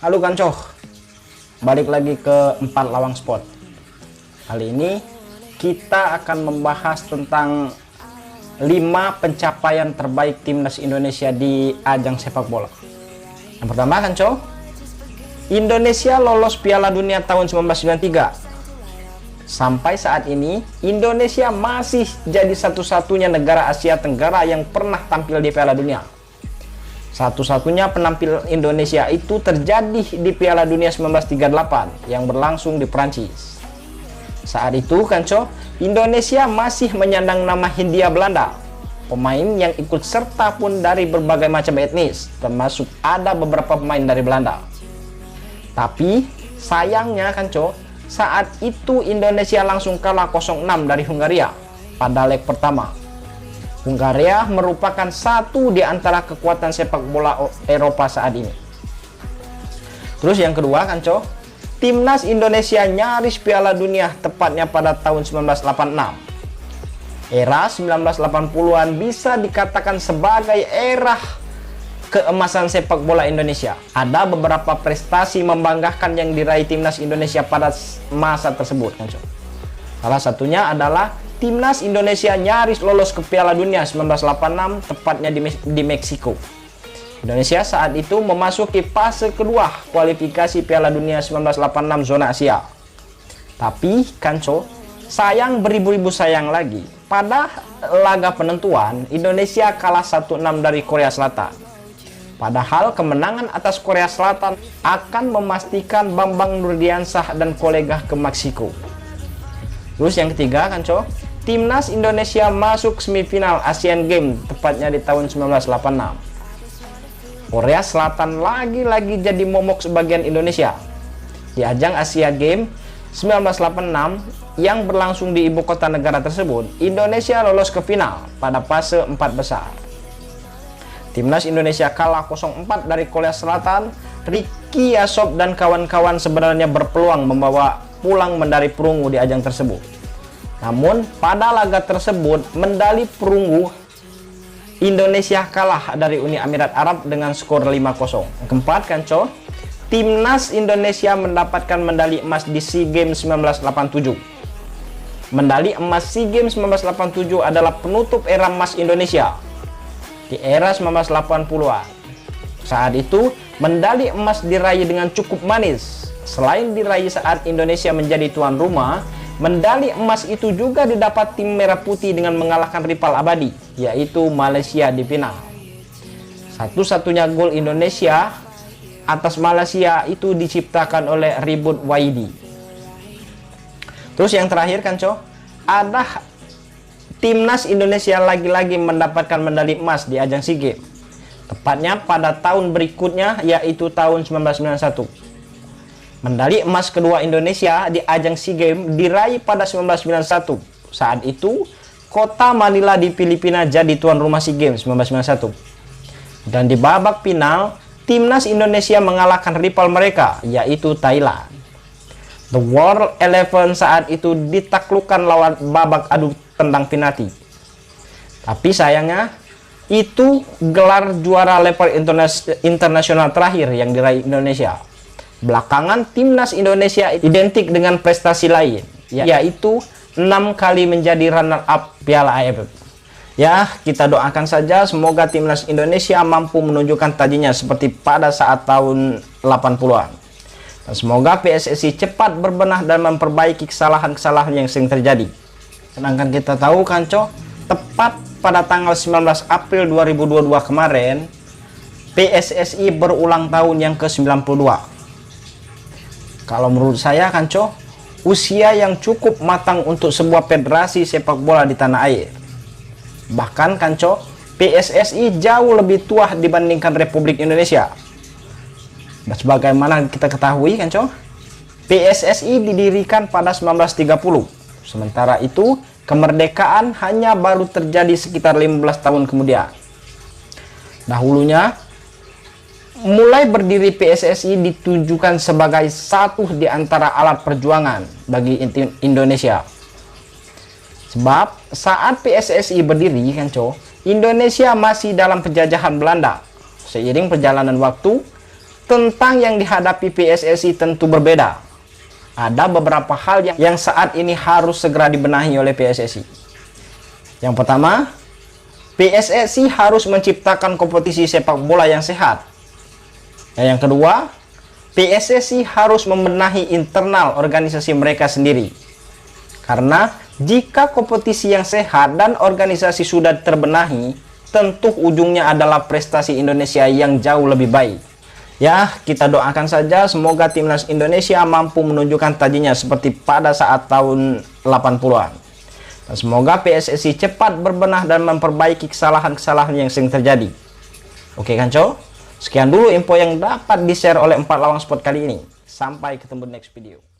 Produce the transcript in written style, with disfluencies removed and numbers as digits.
Halo Kancoh, balik lagi ke 4 Lawang Sport. Kali ini kita akan membahas tentang 5 pencapaian terbaik timnas Indonesia di ajang sepak bola. Yang pertama Kancoh, Indonesia lolos Piala Dunia tahun 1993. Sampai saat ini Indonesia masih jadi satu-satunya negara Asia Tenggara yang pernah tampil di Piala Dunia. Satu-satunya penampil Indonesia itu terjadi di Piala Dunia 1938 yang berlangsung di Prancis. Saat itu Kancoh, Indonesia masih menyandang nama Hindia Belanda. Pemain yang ikut serta pun dari berbagai macam etnis, termasuk ada beberapa pemain dari Belanda. Tapi sayangnya Kancoh, saat itu Indonesia langsung kalah 0-6 dari Hungaria pada leg pertama. Hungaria merupakan satu di antara kekuatan sepak bola Eropa saat ini. Terus yang kedua Kancoh, timnas Indonesia nyaris Piala Dunia tepatnya pada tahun 1986. Era 1980-an bisa dikatakan sebagai era keemasan sepak bola Indonesia. Ada beberapa prestasi membanggakan yang diraih timnas Indonesia pada masa tersebut Kancoh. Salah satunya adalah timnas Indonesia nyaris lolos ke Piala Dunia 1986 tepatnya di Meksiko. Indonesia saat itu memasuki fase kedua kualifikasi Piala Dunia 1986 zona Asia. Tapi Kancoh, sayang beribu-ribu sayang lagi, pada laga penentuan Indonesia kalah 1-6 dari Korea Selatan. Padahal kemenangan atas Korea Selatan akan memastikan Bambang Nurdiansyah dan kolega ke Meksiko. Terus yang ketiga Kancoh, timnas Indonesia masuk semifinal Asian Games tepatnya di tahun 1986. Korea Selatan lagi-lagi jadi momok sebagian Indonesia. Di ajang Asia Games 1986 yang berlangsung di ibu kota negara tersebut, Indonesia lolos ke final pada fase 4 besar. Timnas Indonesia kalah 0-4 dari Korea Selatan. Ricky Yasop dan kawan-kawan sebenarnya berpeluang membawa pulang medali perunggu di ajang tersebut. Namun pada laga tersebut medali perunggu Indonesia kalah dari Uni Emirat Arab dengan skor 5-0. Keempat Kancoh, timnas Indonesia mendapatkan medali emas di SEA Games 1987. Medali emas SEA Games 1987 adalah penutup era emas Indonesia di era 1980-an. Saat itu medali emas diraih dengan cukup manis. Selain diraih saat Indonesia menjadi tuan rumah, medali emas itu juga didapat tim merah putih dengan mengalahkan rival abadi, yaitu Malaysia di final. Satu-satunya gol Indonesia atas Malaysia itu diciptakan oleh Ribut Waidi. Terus yang terakhir Kancoh, ada timnas Indonesia lagi-lagi mendapatkan medali emas di ajang SEA Games. Tepatnya pada tahun berikutnya, yaitu tahun 1991. Medali emas kedua Indonesia di ajang SEA Games diraih pada 1991. Saat itu, kota Manila di Filipina jadi tuan rumah SEA Games 1991. Dan di babak final, timnas Indonesia mengalahkan rival mereka, yaitu Thailand. The World 11 saat itu ditaklukkan lewat babak adu tendang penalti. Tapi sayangnya, itu gelar juara level internasional terakhir yang diraih Indonesia. Belakangan timnas Indonesia identik dengan prestasi lain, yaitu 6 kali menjadi runner up Piala AFF. Ya, kita doakan saja semoga timnas Indonesia mampu menunjukkan tajinya seperti pada saat tahun 80-an. Dan semoga PSSI cepat berbenah dan memperbaiki kesalahan-kesalahan yang sering terjadi. Sedangkan kita tahu Kancoh, tepat pada tanggal 19 April 2022 kemarin, PSSI berulang tahun yang ke-92. Kalau menurut saya Kancoh, usia yang cukup matang untuk sebuah federasi sepak bola di tanah air. Bahkan Kancoh, PSSI jauh lebih tua dibandingkan Republik Indonesia. Dan sebagaimana kita ketahui Kancoh, PSSI didirikan pada 1930. Sementara itu, kemerdekaan hanya baru terjadi sekitar 15 tahun kemudian. Dahulunya, mulai berdiri PSSI ditujukan sebagai satu di antara alat perjuangan bagi Indonesia. Sebab saat PSSI berdiri Kancoh, Indonesia masih dalam penjajahan Belanda. Seiring perjalanan waktu, tentang yang dihadapi PSSI tentu berbeda. Ada beberapa hal yang saat ini harus segera dibenahi oleh PSSI. Yang pertama, PSSI harus menciptakan kompetisi sepak bola yang sehat. Dan yang kedua, PSSI harus membenahi internal organisasi mereka sendiri. Karena jika kompetisi yang sehat dan organisasi sudah terbenahi, tentu ujungnya adalah prestasi Indonesia yang jauh lebih baik. Ya, kita doakan saja semoga timnas Indonesia mampu menunjukkan tajinya seperti pada saat tahun 80-an. Dan semoga PSSI cepat berbenah dan memperbaiki kesalahan-kesalahan yang sering terjadi. Oke Kanco, sekian dulu info yang dapat di-share oleh 4 Lawang Sport kali ini. Sampai ketemu di next video.